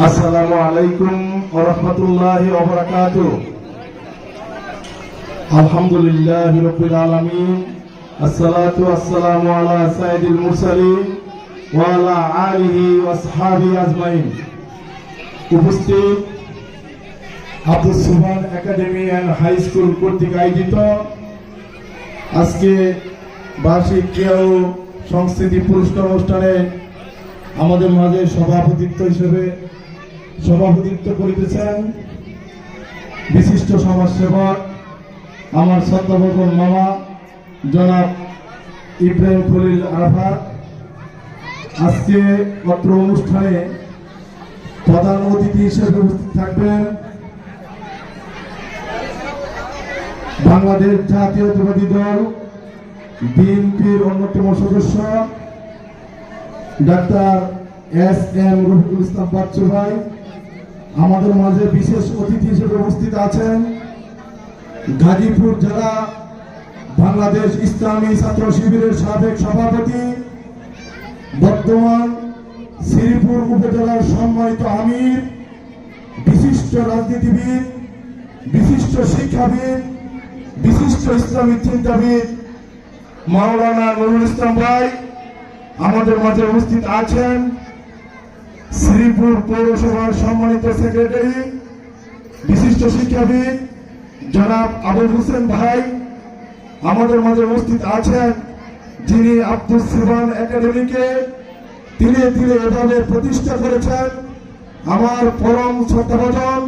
আসসালামু আলাইকুম ওয়া রাহমাতুল্লাহি ওয়া বারাকাতুহু। আলহামদুলিল্লাহি রাব্বিল আলামিন, আসসালাতু ওয়াসসালামু আলা সাইয়্যিদিল মুরসালিন ওয়া আলা আলিহি ওয়া আসহাবিহি আজমাইন। উপস্থিত আব্দুস সুবহান একাডেমি এন্ড হাই স্কুল কর্তৃক আয়োজিত আজকে বার্ষিক ক্রীড়া ও সংস্কৃতি পুরস্কার অনুষ্ঠানে আমাদের মাঝে সভাপতিত্ব করিতেছেন বিশিষ্ট সমাজসেবক আমার শ্রদ্ধাভাজন মামা জনাব ইব্রাহিম খলিল আরাফাত। আজকে অত্র অনুষ্ঠানে প্রধান অতিথি হিসেবে উপস্থিত থাকবেন বাংলাদেশ জাতীয়তাবাদী দল বিএনপির অন্যতম সদস্য ডাক্তার এস.এম. রফিকুল ইসলাম বাচ্চু ভাই। আমাদের মাঝে বিশেষ অতিথি হিসেবে উপস্থিত আছেন গাজীপুর জেলা বাংলাদেশ ইসলামী ছাত্র শিবিরের সাবেক সভাপতি, বর্তমান শ্রীপুর উপজেলার সম্মানিত আমির, বিশিষ্ট রাজনীতিবিদ, বিশিষ্ট শিক্ষাবিদ, বিশিষ্ট ইসলামী চিন্তাবিদ মাওলানা নুরুল ইসলাম ভাই। আমাদের মাঝে উপস্থিত আছেন শ্রীপুর পৌরসভার সম্মানিত সেক্রেটারি, বিশিষ্ট শিক্ষাবিদ জনাব আবুল হোসেন ভাই। আমাদের মাঝে উপস্থিত আছেন যিনি আব্দুস সুবহান একাডেমিকে ধীরে ধীরে এভাবে প্রতিষ্ঠা করেছেন, আমার পরম শ্রদ্ধাভাজন,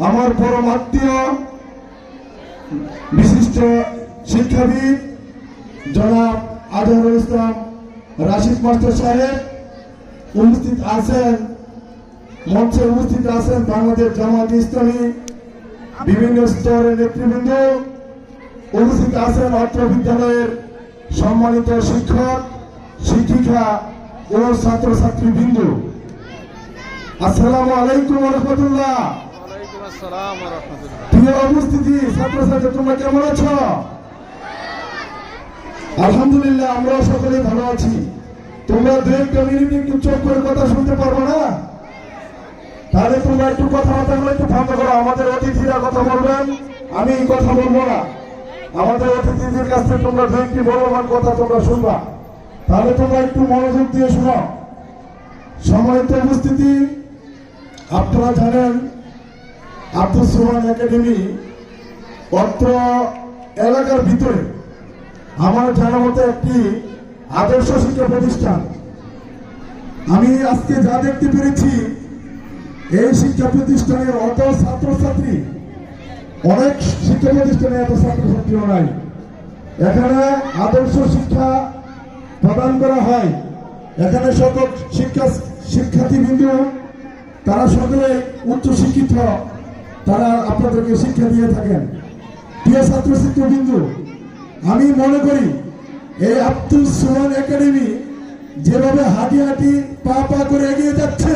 আমার পরম আত্মীয়, বিশিষ্ট শিক্ষাবিদ জনাব আজহারুল ইসলাম রাশিদ মাস্টার সাহেব। উপস্থিত আছেন মঞ্চে উপস্থিত আছেন বাংলাদেশ জামায়াতে ইসলামী বিভিন্ন স্তরের নেতৃবৃন্দ। উপস্থিত আছেন অত্র বিদ্যালয়ের সম্মানিত শিক্ষক, শিক্ষিকা ও ছাত্রছাত্রীবৃন্দ। আসসালামু আলাইকুম ওয়া রাহমাতুল্লাহ। প্রিয় উপস্থিতি ছাত্রছাত্রী, তোমরা কেমন আছো? আলহামদুলিল্লাহ, আমরা সকলেই ভালো আছি। তোমরা দু একটা মিনিট একটু চোখ করে কথা শুনতে পারবো না? তাহলে তোমরা একটু কথাবার্তা একটু বন্ধ করো। আমাদের অতিথিরা কথা বলবেন, আমি কথা বলবো না। আমাদের অতিথিদের কাছ থেকে তোমরা দু একটি বলবান কথা তোমরা শুনবা, তাহলে তোমরা একটু মনোযোগ দিয়ে শুনো। সম্মানিত উপস্থিতি, আপনারা জানেন আব্দুস সুবহান একাডেমি অত্র এলাকার ভিতরে আমার জানা মতো একটি আদর্শ শিক্ষা প্রতিষ্ঠান। আমি আজকে যা দেখতে পেরেছি, এই শিক্ষা প্রতিষ্ঠানের অত ছাত্রছাত্রী, অনেক শিক্ষা প্রতিষ্ঠানে এত ছাত্রছাত্রীও নাই। এখানে আদর্শ শিক্ষা প্রদান করা হয়। এখানে সকল শিক্ষার্থীবৃন্দ তারা সকলে উচ্চ শিক্ষিত, তারা আপনাদেরকে শিক্ষা দিয়ে থাকেন। প্রিয় ছাত্রছাত্রীবৃন্দ, আমি মনে করি এই আব্দুস সুবহান একাডেমি যেভাবে হাঁটি হাঁটি পা পা করে এগিয়ে যাচ্ছে,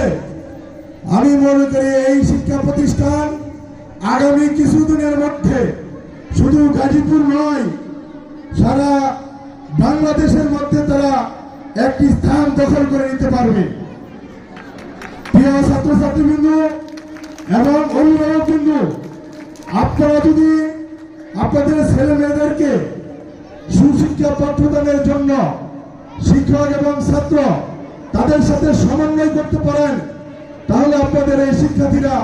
আমি মনে করি এই শিক্ষা প্রতিষ্ঠান আগামী কিছুদিনের মধ্যে শুধু গাজীপুর নয়, সারা বাংলাদেশের মধ্যে তারা একটি স্থান দখল করে নিতে পারবে। প্রিয় ছাত্রছাত্রীবৃন্দ এবং অভিভাবকবৃন্দ, আপনারা যদি আপনাদের ছেলে মেয়েদেরকে সুশিক্ষা পাঠ্যদানের জন্য শিক্ষক এবং ছাত্র তাদের সাথে সমন্বয় করতে পারেন, তাহলে আপনাদের এই শিক্ষার্থীরা,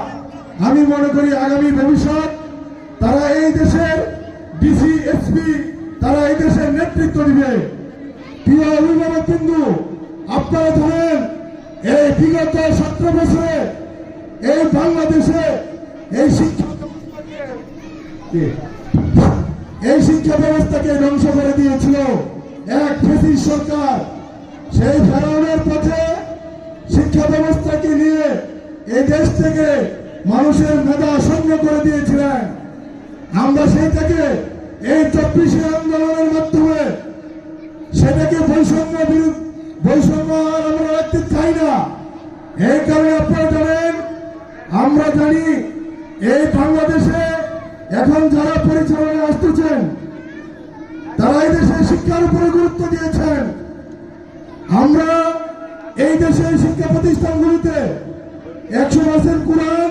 আমি মনে করি আগামী ভবিষ্যৎ তারা এই দেশের ডিসি, এসপি, তারা এই দেশের নেতৃত্ব দিবে। প্রিয় অভিভাবকবৃন্দ, আপনারা জানেন এই বিগত 17 বছরে এই বাংলাদেশে এই শিক্ষা ব্যবস্থাকে ধ্বংস করে দিয়েছিল এক ফ্যাসিস্ট সরকার। সেই ফেরাউনের পথে শিক্ষা ব্যবস্থাকে নিয়ে এই দেশ থেকে মানুষের মেধা শূন্য করে দিয়েছিলেন। আমরা সেইটাকে এই 24শে আন্দোলনের মাধ্যমে সেটাকে বৈষম্য আর আমরা রাখতে চাই না। এই কারণে আপনারা জানেন, আমরা জানি এই বাংলাদেশে এখন যারা পরিচালনায় আসতেছেন তারা এই দেশে শিক্ষার উপরে গুরুত্ব দিয়েছেন। আমরা এই দেশের শিক্ষা প্রতিষ্ঠানগুলিতে 100% কোরআন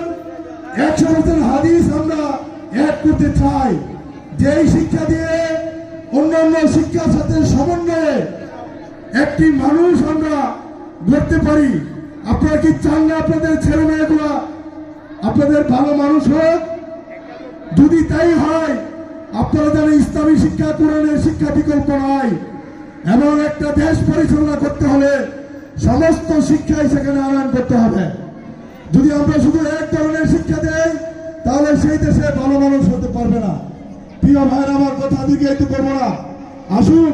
100% হাদিস আমরা এক করতে চাই, যেই শিক্ষা দিয়ে অন্যান্য শিক্ষার সাথে সমন্বয়ে একটি মানুষ আমরা গড়তে পারি। আপনারা কি চান না আপনাদের ছেলে মেয়েগুলা আপনাদের ভালো মানুষ হোক? যদি তাই হয়, আপনারা জানেন ইসলামী শিক্ষা কোরআনের শিক্ষা বিকল্প নয়। এমন একটা দেশ পরিচালনা করতে হলে সমস্ত শিক্ষাই সেখানে আনয়ন করতে হবে। যদি আমরা শুধু এক ধরনের শিক্ষা দেই, তাহলে সেই দেশে ভালো মানুষ হতে পারবে না। প্রিয় ভাইয়ের, আমার কথা দীর্ঘায়িত করবো না। আসুন,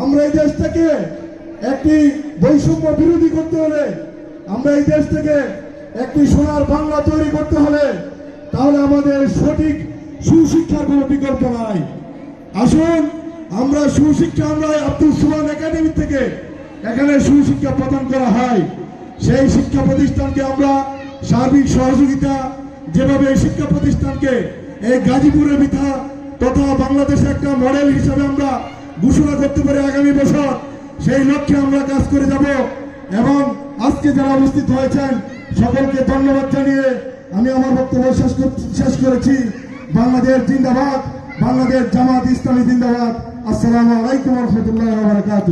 আমরা এই দেশ থেকে একটি বৈষম্য বিরোধী করতে হলে, আমরা এই দেশ থেকে একটি সোনার বাংলা তৈরি করতে হলে, তাহলে আমাদের সঠিক সুশিক্ষার কোনো বিকল্প নাই। আসুন, আমরা সুশিক্ষা, আমরা আব্দুল সুবহান একাডেমি থেকে এখানে সুশিক্ষা প্রদান করা হয়। সেই শিক্ষা প্রতিষ্ঠানকে আমরা সার্বিক সহযোগিতা, যেভাবে এই শিক্ষা প্রতিষ্ঠানকে এই গাজীপুরের ভিতর তথা বাংলাদেশে একটা মডেল হিসাবে আমরা ঘোষণা করতে পারি আগামী বছর, সেই লক্ষ্যে আমরা কাজ করে যাব। এবং আজকে যারা উপস্থিত হয়েছেন সকলকে ধন্যবাদ জানিয়ে আমি আমার বক্তব্য শেষ করেছি। বাংলাদেশ জিন্দাবাদ, বাংলাদেশ জামাত ইসলামী জিন্দাবাদ। আসসালামু আলাইকুম ওয়া রাহমাতুল্লাহি ওয়া বারাকাতুহু।